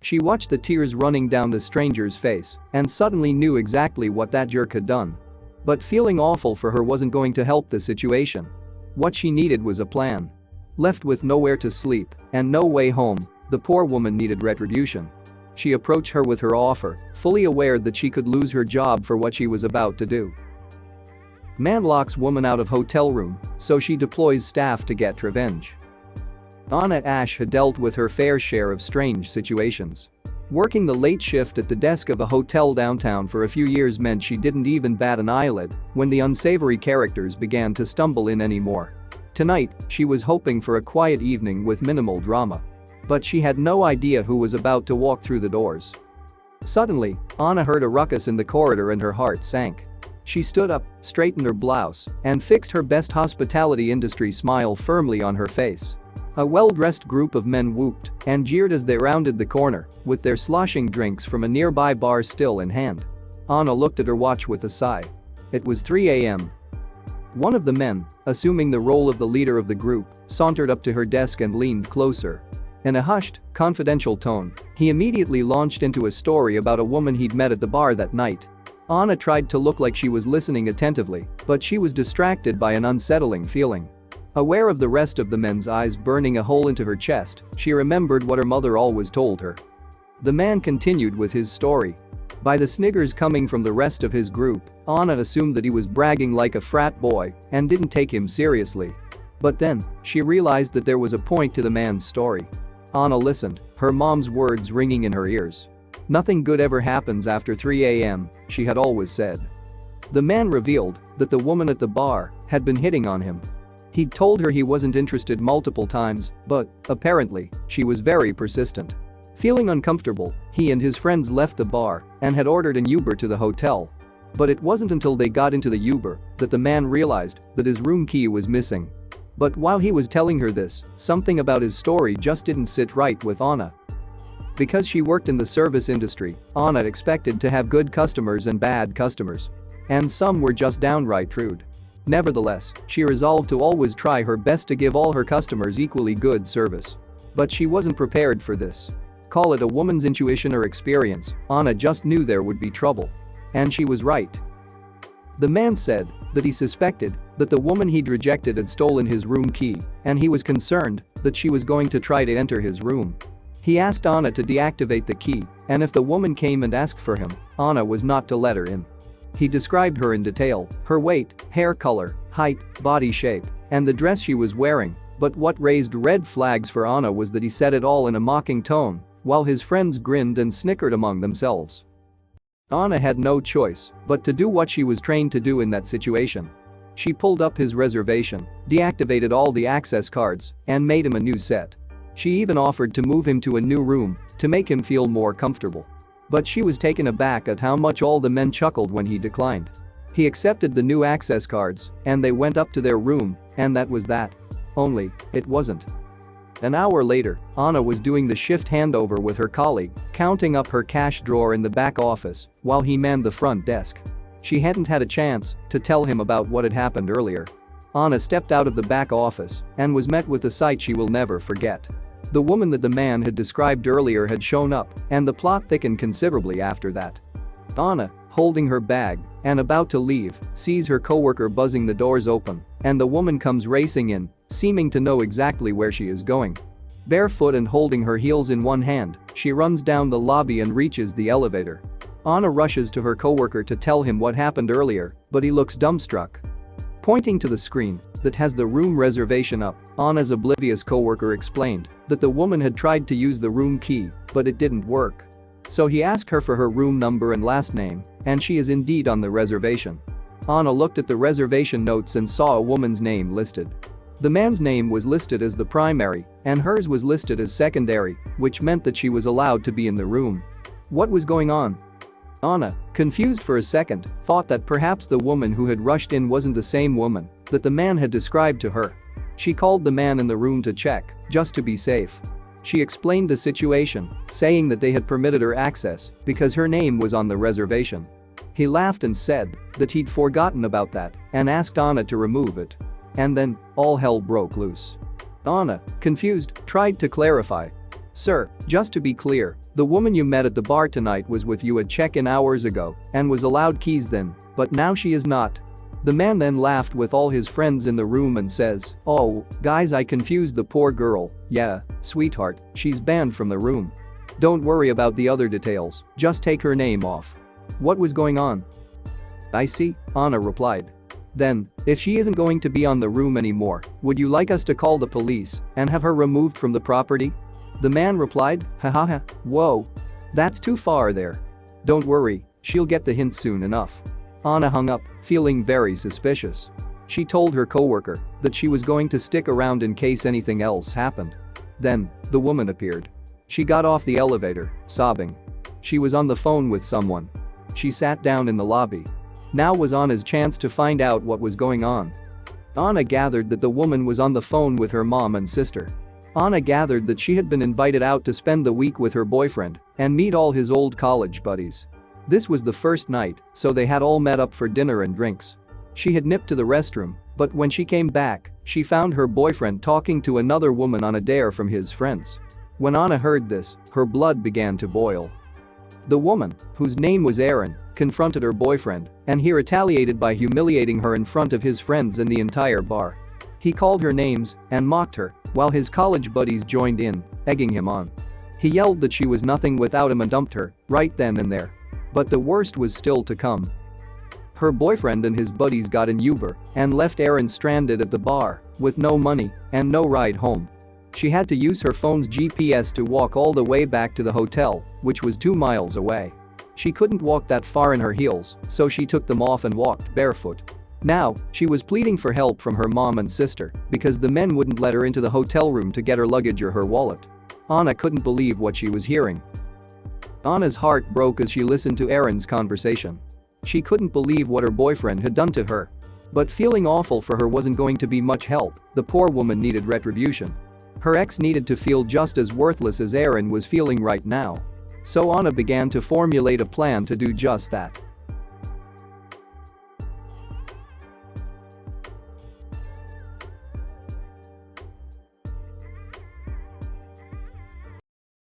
She watched the tears running down the stranger's face and suddenly knew exactly what that jerk had done. But feeling awful for her wasn't going to help the situation. What she needed was a plan. Left with nowhere to sleep and no way home, the poor woman needed retribution. She approached her with her offer, fully aware that she could lose her job for what she was about to do. Man locks woman out of hotel room, so she deploys staff to get revenge. Anna Ash had dealt with her fair share of strange situations. Working the late shift at the desk of a hotel downtown for a few years meant she didn't even bat an eyelid when the unsavory characters began to stumble in anymore. Tonight, she was hoping for a quiet evening with minimal drama. But she had no idea who was about to walk through the doors. Suddenly, Anna heard a ruckus in the corridor and her heart sank. She stood up, straightened her blouse, and fixed her best hospitality industry smile firmly on her face. A well-dressed group of men whooped and jeered as they rounded the corner, with their sloshing drinks from a nearby bar still in hand. Anna looked at her watch with a sigh. It was 3 a.m. One of the men, assuming the role of the leader of the group, sauntered up to her desk and leaned closer. In a hushed, confidential tone, he immediately launched into a story about a woman he'd met at the bar that night. Anna tried to look like she was listening attentively, but she was distracted by an unsettling feeling. Aware of the rest of the men's eyes burning a hole into her chest, she remembered what her mother always told her. The man continued with his story. By the sniggers coming from the rest of his group, Anna assumed that he was bragging like a frat boy and didn't take him seriously. But then, she realized that there was a point to the man's story. Anna listened, her mom's words ringing in her ears. Nothing good ever happens after 3 a.m., she had always said. The man revealed that the woman at the bar had been hitting on him. He'd told her he wasn't interested multiple times, but, apparently, she was very persistent. Feeling uncomfortable, he and his friends left the bar and had ordered an Uber to the hotel. But it wasn't until they got into the Uber that the man realized that his room key was missing. But while he was telling her this, something about his story just didn't sit right with Anna. Because she worked in the service industry, Anna expected to have good customers and bad customers. And some were just downright rude. Nevertheless, she resolved to always try her best to give all her customers equally good service. But she wasn't prepared for this. Call it a woman's intuition or experience, Anna just knew there would be trouble. And she was right. The man said that he suspected that the woman he'd rejected had stolen his room key, and he was concerned that she was going to try to enter his room. He asked Anna to deactivate the key, and if the woman came and asked for him, Anna was not to let her in. He described her in detail, her weight, hair color, height, body shape, and the dress she was wearing, but what raised red flags for Anna was that he said it all in a mocking tone, while his friends grinned and snickered among themselves. Anna had no choice but to do what she was trained to do in that situation. She pulled up his reservation, deactivated all the access cards, and made him a new set. She even offered to move him to a new room to make him feel more comfortable. But she was taken aback at how much all the men chuckled when he declined. He accepted the new access cards, and they went up to their room, and that was that. Only, it wasn't. An hour later, Anna was doing the shift handover with her colleague, counting up her cash drawer in the back office while he manned the front desk. She hadn't had a chance to tell him about what had happened earlier. Anna stepped out of the back office and was met with a sight she will never forget. The woman that the man had described earlier had shown up, and the plot thickened considerably after that. Anna, holding her bag and about to leave, sees her coworker buzzing the doors open, and the woman comes racing in, seeming to know exactly where she is going. Barefoot and holding her heels in one hand, she runs down the lobby and reaches the elevator. Anna rushes to her coworker to tell him what happened earlier, but he looks dumbstruck. Pointing to the screen that has the room reservation up, Anna's oblivious coworker explained that the woman had tried to use the room key, but it didn't work. So he asked her for her room number and last name, and she is indeed on the reservation. Anna looked at the reservation notes and saw a woman's name listed. The man's name was listed as the primary, and hers was listed as secondary, which meant that she was allowed to be in the room. What was going on? Anna, confused for a second, thought that perhaps the woman who had rushed in wasn't the same woman that the man had described to her. She called the man in the room to check, just to be safe. She explained the situation, saying that they had permitted her access because her name was on the reservation. He laughed and said that he'd forgotten about that and asked Anna to remove it. And then, all hell broke loose. Anna, confused, tried to clarify. "Sir, just to be clear, The woman you met at the bar tonight was with you at check-in hours ago and was allowed keys then, but now she is not." The man then laughed with all his friends in the room and says, "Oh, guys, I confused the poor girl. Yeah, sweetheart, she's banned from the room. Don't worry about the other details, just take her name off." What was going on? "I see," Anna replied. "Then, if she isn't going to be on the room anymore, would you like us to call the police and have her removed from the property?" The man replied, "Ha, whoa. That's too far there. Don't worry, she'll get the hint soon enough." Anna hung up, feeling very suspicious. She told her coworker that she was going to stick around in case anything else happened. Then, the woman appeared. She got off the elevator, sobbing. She was on the phone with someone. She sat down in the lobby. Now was Anna's chance to find out what was going on. Anna gathered that the woman was on the phone with her mom and sister. Anna gathered that she had been invited out to spend the week with her boyfriend and meet all his old college buddies. This was the first night, so they had all met up for dinner and drinks. She had nipped to the restroom, but when she came back, she found her boyfriend talking to another woman on a dare from his friends. When Anna heard this, her blood began to boil. The woman, whose name was Erin, confronted her boyfriend, and he retaliated by humiliating her in front of his friends and the entire bar. He called her names and mocked her, while his college buddies joined in, egging him on. He yelled that she was nothing without him and dumped her, right then and there. But the worst was still to come. Her boyfriend and his buddies got an Uber and left Erin stranded at the bar with no money and no ride home. She had to use her phone's GPS to walk all the way back to the hotel, which was 2 miles away. She couldn't walk that far in her heels, so she took them off and walked barefoot. Now, she was pleading for help from her mom and sister because the men wouldn't let her into the hotel room to get her luggage or her wallet. Anna couldn't believe what she was hearing. Anna's heart broke as she listened to Erin's conversation. She couldn't believe what her boyfriend had done to her. But feeling awful for her wasn't going to be much help. The poor woman needed retribution. Her ex needed to feel just as worthless as Erin was feeling right now. So Anna began to formulate a plan to do just that.